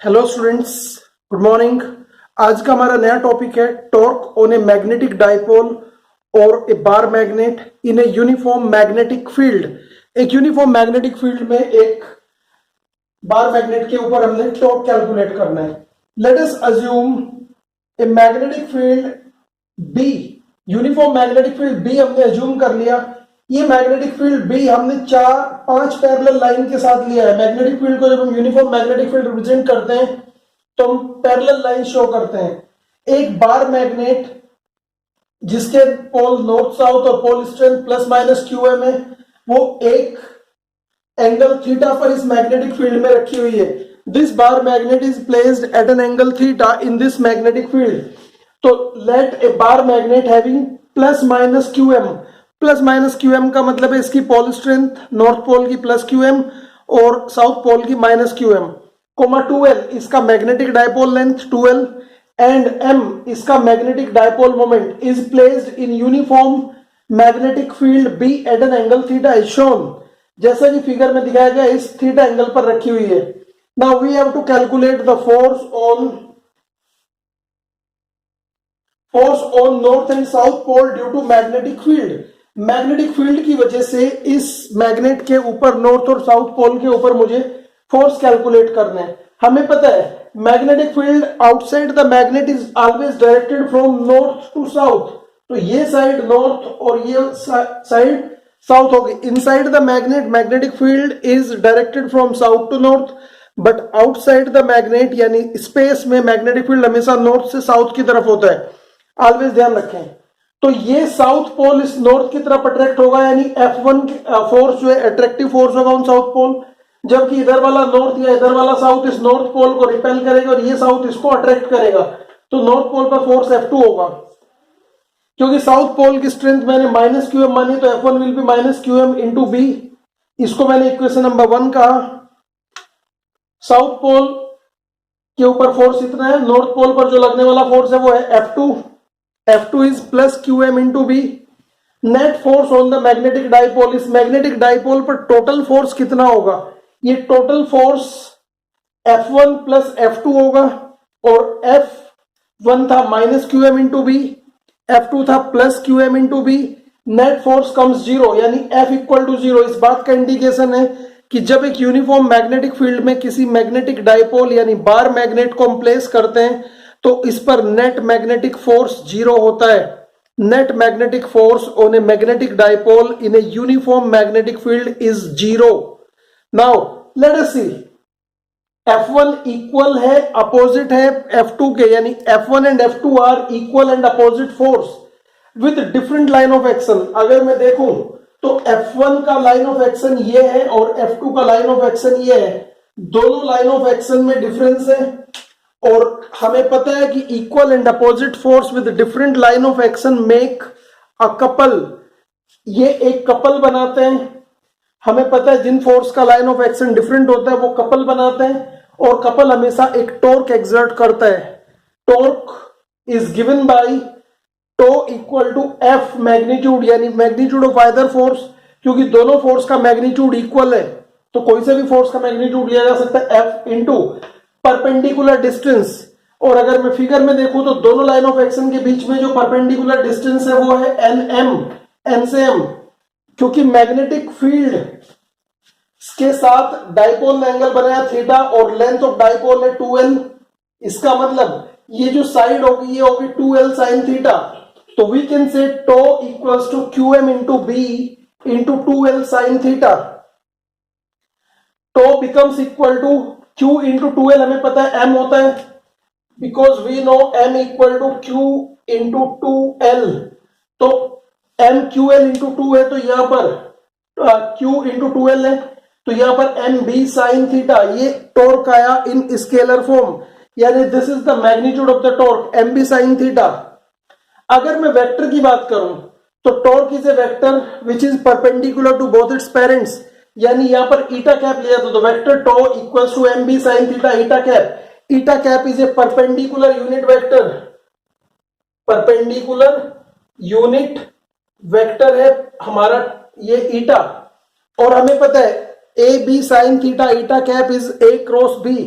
Hello students, good morning. आज का हमारा नया टॉपिक है torque on a magnetic dipole और a bar magnet in a uniform magnetic field. एक यूनिफॉर्म मैग्नेटिक फील्ड में एक बार मैग्नेट के ऊपर हमने टॉर्क कैलकुलेट करना है। Let us assume a magnetic field B, uniform magnetic field B हमने अज्यूम कर लिया। ये मैग्नेटिक फील्ड बी हमने पांच पैरेलल लाइन के साथ लिया है। मैग्नेटिक फील्ड को जब हम यूनिफॉर्म मैग्नेटिक फील्ड रिप्रेजेंट करते हैं तो हम पैरेलल लाइन शो करते हैं। एक बार मैग्नेट जिसके पोल नॉर्थ साउथ और पोल ईस्टर्न प्लस माइनस क्यूएम है, वो एक एंगल थीटा पर इस मैग्नेटिक फील्ड में रखी हुई है। This bar magnet is placed at an angle theta in this magnetic field. तो let a bar magnet having plus minus QM, plus minus QM का मतलब है इसकी पोल स्ट्रेंथ, नॉर्थ पोल की प्लस क्यूएम और साउथ पोल की minus QM, comma 2l इसका magnetic dipole length 2l and m इसका magnetic dipole moment is placed in uniform magnetic field b at an angle theta is shown. जैसा कि figure में दिखाया गया इस थीटा एंगल पर रखी हुई है। Now we have to calculate the force on north and south pole due to magnetic field. Magnetic field की वजह से इस मैग्नेट के ऊपर नॉर्थ और साउथ पोल के ऊपर मुझे फोर्स कैलकुलेट करना है। हमें पता है magnetic field outside the magnet is always directed from north to south. तो ये साइड नॉर्थ और ये साइड साउथ होगी। Inside the magnet magnetic field is directed from south to north, but outside the magnet यानी space में magnetic field हमेशा north से south की तरफ होता है। ऑलवेज ध्यान रखें। तो ये साउथ पोल इस नॉर्थ की तरफ अट्रैक्ट होगा, यानी F1 फोर्स जो है अट्रैक्टिव फोर्स होगा ऑन साउथ पोल, जबकि इधर वाला नॉर्थ या इधर वाला साउथ इस नॉर्थ पोल को रिपेल करेगा और ये साउथ इसको अट्रैक्ट करेगा। तो नॉर्थ पोल पर फोर्स F2 होगा। क्योंकि साउथ पोल की स्ट्रेंथ मैंने माइनस क्यूएम मानी तो F1 will be minus q m into B. इसको मैंने इक्वेशन नंबर 1 कहा। साउथ पोल के ऊपर फोर्स इतना है, नॉर्थ पोल पर जो लगने वाला फोर्स है वो है F2 is plus qm into b। Net force on the magnetic dipole, इस मैग्नेटिक डाइपोल पर टोटल फोर्स कितना होगा? ये total force F1 plus F2 होगा और F1 था minus q m into B, F2 था plus q m into B. Net force comes zero, यानी F इक्वल टू जीरो। इस बात का इंडिकेशन है कि जब एक यूनिफॉर्म मैग्नेटिक फील्ड में किसी मैग्नेटिक डाइपोल यानी बार मैग्नेट को हम प्लेस करते हैं तो इस पर नेट मैग्नेटिक फोर्स जीरो होता है। Net magnetic force on a magnetic dipole in a uniform magnetic field is zero. Now let us see, F1 equal है, अपोजिट है F2 के, यानी F1 and F2 are equal and opposite force with different line of action. अगर मैं देखूं तो F1 का line of action ये है और F2 का लाइन ऑफ एक्शन ये है। दोनों लाइन ऑफ एक्शन में डिफरेंस है और हमें पता है कि equal and opposite force with different line of action make a couple. ये एक कपल बनाते हैं। हमें पता है जिन फोर्स का लाइन ऑफ एक्शन डिफरेंट होता है वो कपल बनाते हैं और कपल हमेशा एक टॉर्क एक्सर्ट करता है। Torque is given by tau equal to F magnitude, यानी मैग्नीट्यूड ऑफ आइदर फोर्स। क्योंकि दोनों फोर्स का मैग्नीट्यूड इक्वल है तो कोई से भी फोर्स का मैग्नीट्यूड लिया जा सकता है एफ इंटू परपेंडिकुलर डिस्टेंस। और अगर मैं फिगर में देखूं तो दोनों लाइन ऑफ एक्शन के बीच में जो परपेंडिकुलर डिस्टेंस है वो है एन से एम। क्योंकि मैग्नेटिक फील्ड के साथ डाइपोल ने एंगल बनाया थीटा और लेंथ ऑफ डाइपोल है 2l। इसका मतलब ये जो साइड होगी ये होगी 2l साइन थीटा। तो we can say tau equals to qm into B into 2l sine theta. Tau becomes equal to Q into 2l, हमें पता है m होता है, because we know m equal to Q into 2l। तो m QL into 2 है तो यहां पर Q इंटू 2l है तो यहां पर m b साइन थीटा। ये टॉर्क आया इन स्केलर फॉर्म, यानी this is the magnitude of the torque m b sine theta. अगर मैं वेक्टर की बात करूं तो torque is a vector which is perpendicular to both its parents, यानी यहां पर ईटा कैप लिया तो vector tau equals to M B sine theta eta cap. Eta cap is a perpendicular unit vector, perpendicular unit vector है हमारा ये eta. और हमें पता है A B sine theta eta cap is A cross B.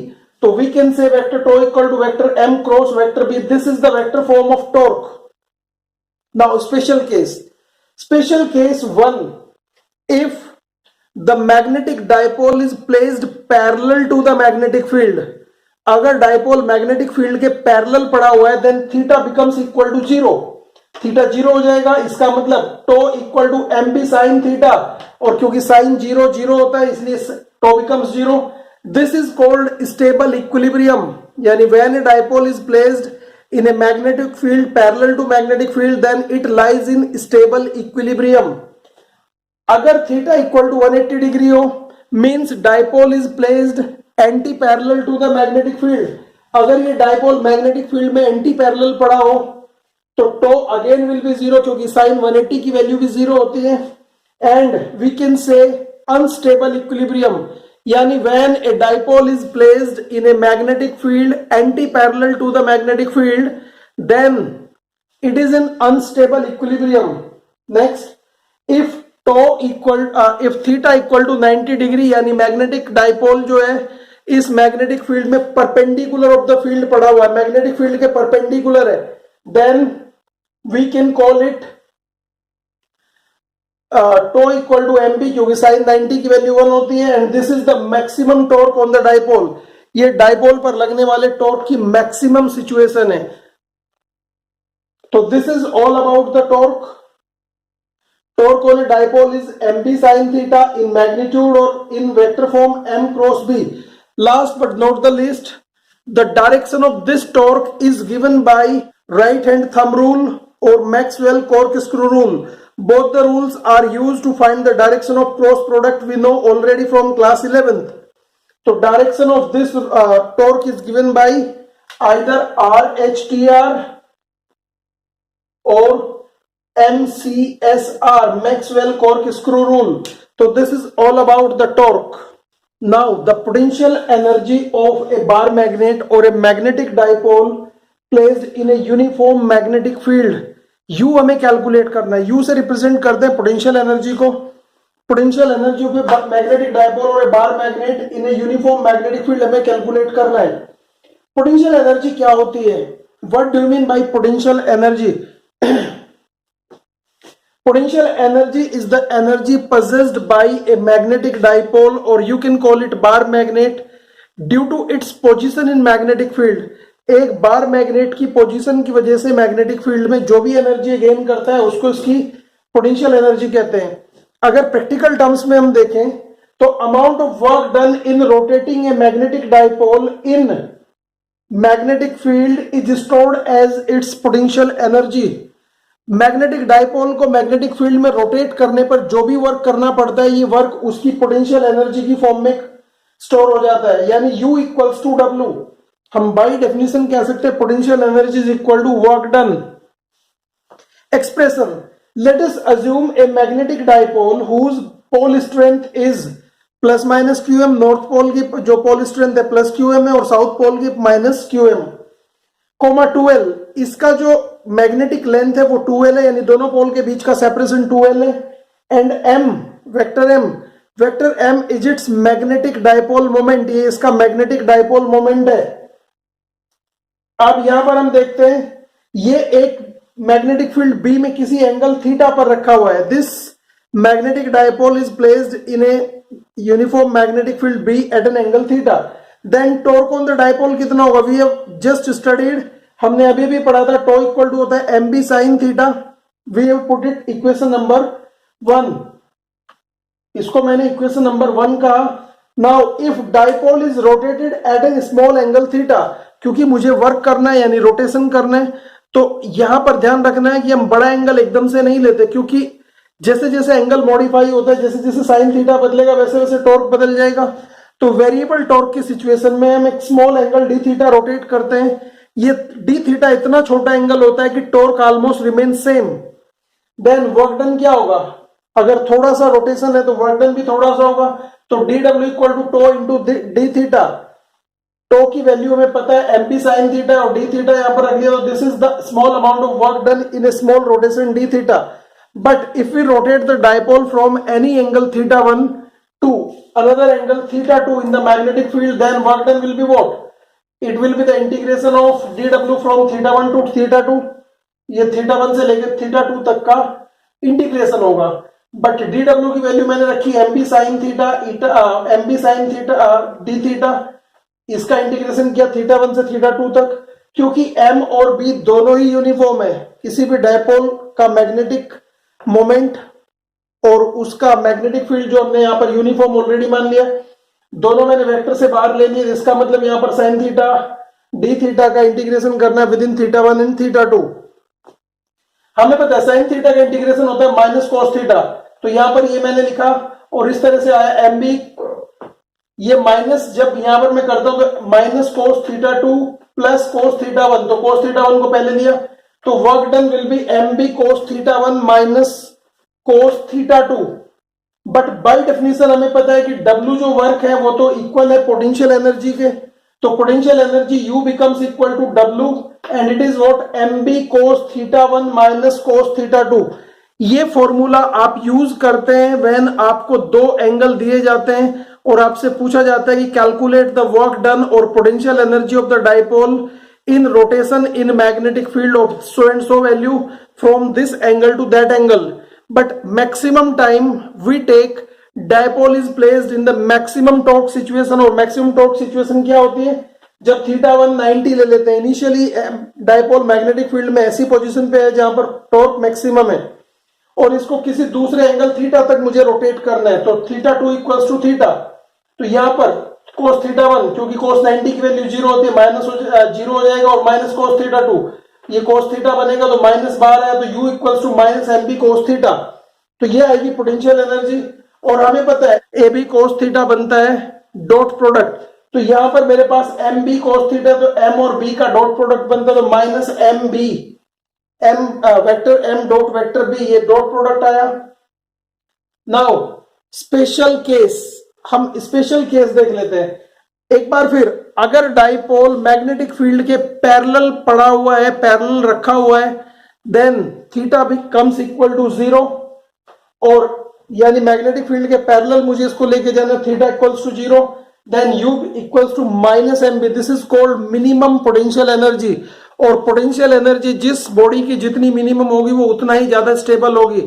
तो we can say vector tau equal to vector m cross vector b. This is the vector form of torque. Now special case 1, if the magnetic dipole is placed parallel to the magnetic field. अगर dipole magnetic field के parallel पड़ा हुआ है, then theta becomes equal to 0. Theta 0 हो जाएगा. इसका मतलब tau equal to M B sine theta, और क्योंकि साइन 0 0 होता है इसलिए tau becomes 0. This is called stable equilibrium. यानी when a dipole is placed in a magnetic field parallel to magnetic field, then it lies in stable equilibrium. अगर theta equal to 180 degree हो, means dipole is placed anti parallel to the magnetic field. अगर ये dipole magnetic field में anti parallel पड़ा हो तो to again will be 0, क्योंकि sign 180 की वैल्यू भी 0 होती है. And we can say unstable equilibrium, यानी when a dipole is placed in a magnetic field anti-parallel to the magnetic field, then it is in unstable equilibrium. Next, if theta equal to 90 degree, यानी magnetic dipole जो है इस magnetic field में perpendicular of the field पड़ा हुआ है, magnetic field के perpendicular है, then we can call it tau equal to M B, क्योंकि साइन 90 की वैल्यू 1 होती है. And this is the maximum torque on the dipole. ये डाइपोल पर लगने वाले टॉर्क की मैक्सिमम सिचुएशन है. तो this is all about the torque. Torque on A dipole is M B sine theta in magnitude और in vector form M cross B. Last but not the least, the direction of this torque is given by right hand thumb rule और Maxwell corkscrew rule. Both the rules are used to find the direction of cross product. We know already from class 11th. So direction of this torque is given by either RHTR or MCSR, Maxwell Corkscrew rule. So this is all about the torque. Now the potential energy of a bar magnet or a magnetic dipole placed in a uniform magnetic field. U हमें calculate करना है. U से represent करते हैं potential energy को. Potential energy of magnetic dipole और bar magnet in a uniform magnetic field हमें calculate करना है. पोटेंशियल एनर्जी क्या होती है? What do you mean by potential energy? Potential energy is the energy possessed by a magnetic dipole, or you can call it bar magnet, due to its position in magnetic field. एक bar magnet की position की वजह से magnetic field में जो भी energy gain करता है उसको इसकी पोटेंशियल एनर्जी कहते हैं. अगर प्रैक्टिकल टर्म्स में हम देखें तो amount of work done in rotating a magnetic dipole in magnetic field is stored as its potential energy. Magnetic dipole को मैग्नेटिक फील्ड में रोटेट करने पर जो भी वर्क करना पड़ता है, ये वर्क उसकी पोटेंशियल एनर्जी की फॉर्म में स्टोर हो जाता है. यानी U इक्वल्स टू W. हम बाई डेफिनेशन कह सकते हैं potential energy is equal to work done. Expression, let us assume a magnetic dipole whose pole strength is plus minus QM. North pole की जो पोल स्ट्रेंथ है plus QM है और south pole की minus QM, coma 2L. इसका जो magnetic length है वो 2L है, यानी दोनों पोल के बीच का सेपरेशन 2L है. And M, vector M is it's magnetic dipole moment. ये इसका मैग्नेटिक डाइपोल मोमेंट है. अब यहां पर हम देखते हैं ये एक मैग्नेटिक फील्ड B में किसी एंगल थीटा पर रखा हुआ है. This magnetic dipole is placed in a uniform magnetic field B at an angle theta. Then torque on the dipole कितना होगा? वी हैव जस्ट स्टडीड, हमने अभी भी पढ़ा था, टो इक्वल टू होता है m B sine theta. We have put it equation number 1. इसको मैंने इक्वेशन नंबर 1 कहा. Now if dipole is rotated at an small angle theta, क्योंकि मुझे वर्क करना है यानी रोटेशन करना है, तो यहां पर ध्यान रखना है कि हम बड़ा एंगल एकदम से नहीं लेते, क्योंकि जैसे जैसे एंगल मॉडिफाई होता है, जैसे जैसे साइन थीटा बदलेगा वैसे वैसे टॉर्क बदल जाएगा. तो वेरिएबल टॉर्क की सिचुएशन में हम एक small angle D theta rotate करते हैं. ये डी थीटा इतना छोटा एंगल होता है कि torque almost remain same. Then work done क्या होगा? अगर थोड़ा सा रोटेशन है तो वर्क डन भी थोड़ा सा होगा. तो d W equal to tau into d theta. Tau की वैल्यू हमें पता है एम पी साइन थीटा और डी थीटा यहां पर रख दिया. तो this is the small amount of work done in a small rotation d theta. But if we rotate the dipole from any angle theta 1 to another angle theta 2 in the magnetic field, then work done will be what? It will be the integration of dw from θ1 to θ2, ये θ1 से लेकर θ2 तक का integration होगा। But dw की value मैंने रखी mb sin theta mb sin theta d theta, इसका इंटीग्रेशन किया θ1 से θ2 तक, क्योंकि m और b दोनों ही यूनिफॉर्म है। किसी भी डायपोल का मैग्नेटिक मोमेंट और उसका मैग्नेटिक फील्ड जो हमने यहाँ पर यूनिफॉर्म ऑलरेडी मान लिया, दोनों मैंने वेक्टर से बाहर ले लिए, इसका मतलब यहाँ पर sin थीटा d थीटा का इंटीग्रेशन करना है विद इन θ1 एंड θ2। हमें पता है sin थीटा का इंटीग्रेशन होता है माइनस cos थीटा, तो यहां पर ये मैंने लिखा और इस तरह से आया mb, ये माइनस जब यहां पर मैं करता हूं तो माइनस cos θ2 प्लस cos θ1, तो cos θ1 को पहले लिया, तो work done will be mb cos θ1 minus cos θ2। But by definition हमें पता है कि W जो वर्क है वो तो इक्वल है पोटेंशियल एनर्जी के, तो potential energy U becomes equal to W and it is what mb cos θ1 minus cos θ2। ये फॉर्मूला आप यूज करते हैं व्हेन आपको दो एंगल दिए जाते हैं और आपसे पूछा जाता है कि कैलकुलेट द वर्क डन और potential energy of the dipole in rotation in magnetic field of so and so value from this angle to that angle. But maximum time we take dipole is placed in the maximum torque situation, और maximum torque situation क्या होती है, जब θ1 90 ले लेते हैं। Initially dipole magnetic field में ऐसी पोजीशन पे है जहां पर टॉर्क मैक्सिमम है और इसको किसी दूसरे एंगल थीटा तक मुझे रोटेट करना है, तो θ2 इक्वल्स टू थीटा, तो यहां पर cos θ1 क्योंकि cos 90 की वैल्यू 0 होती है, माइनस 0 हो जाएगा और माइनस cos θ2, ये cos थीटा बनेगा तो माइनस बाहर आया, तो u equals to minus mb cos theta, तो ये आएगी पोटेंशियल एनर्जी। और हमें पता है ab cos थीटा बनता है डॉट प्रोडक्ट, तो यहां पर मेरे पास mb cos थीटा, तो m और b का डॉट प्रोडक्ट बनता है तो minus mb m vector m dot vector b, ये डॉट प्रोडक्ट आया। नाउ स्पेशल केस, हम स्पेशल केस देख लेते हैं एक बार फिर। अगर डाइपोल मैग्नेटिक फील्ड के पैरेलल पड़ा हुआ है, पैरेलल रखा हुआ है, then theta becomes equal to 0, और यानी मैग्नेटिक फील्ड के पैरेलल मुझे इसको लेके जाना, theta equals to 0, then u equals to minus mb, this is called minimum potential energy. और पोटेंशियल एनर्जी जिस बॉडी की जितनी मिनिमम होगी वो उतना ही ज्यादा स्टेबल होगी,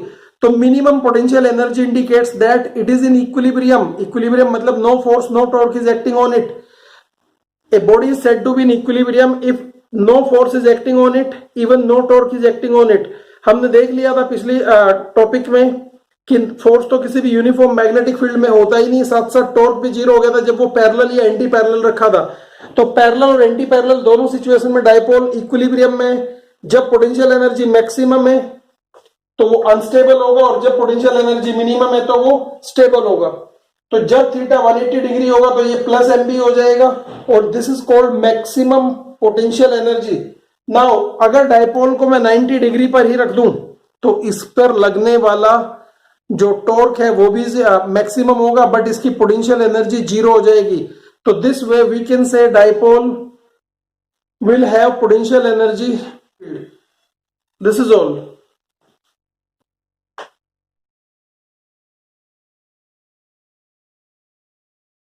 तो minimum potential energy indicates that it is in equilibrium. Equilibrium मतलब no force no torque is acting on it. A body is said to be in equilibrium if no force is acting on it, even no torque is acting on it। हमने देख लिया था पिछली topic में कि force तो किसी भी यूनिफॉर्म मैग्नेटिक फील्ड में होता ही नहीं, साथ साथ टॉर्क भी 0 हो गया था जब वो पैरेलल या एंटी पैरेलल रखा था। तो पैरेलल और एंटी पैरेलल दोनों सिचुएशन में डाइपोल इक्विलिब्रियम में, जब पोटेंशियल एनर्जी मैक्सिमम है तो वो अनस्टेबल होगा और जब पोटेंशियल एनर्जी मिनिमम है तो वो स्टेबल होगा। तो जब थीटा 180 डिग्री होगा तो ये प्लस mb हो जाएगा और this is called maximum potential energy. Now अगर डाइपोल को मैं 90 डिग्री पर ही रख दूं तो इस पर लगने वाला जो टॉर्क है वो भी मैक्सिमम होगा, बट इसकी पोटेंशियल एनर्जी 0 हो जाएगी। तो this way we can say dipole will have potential energy. This is all.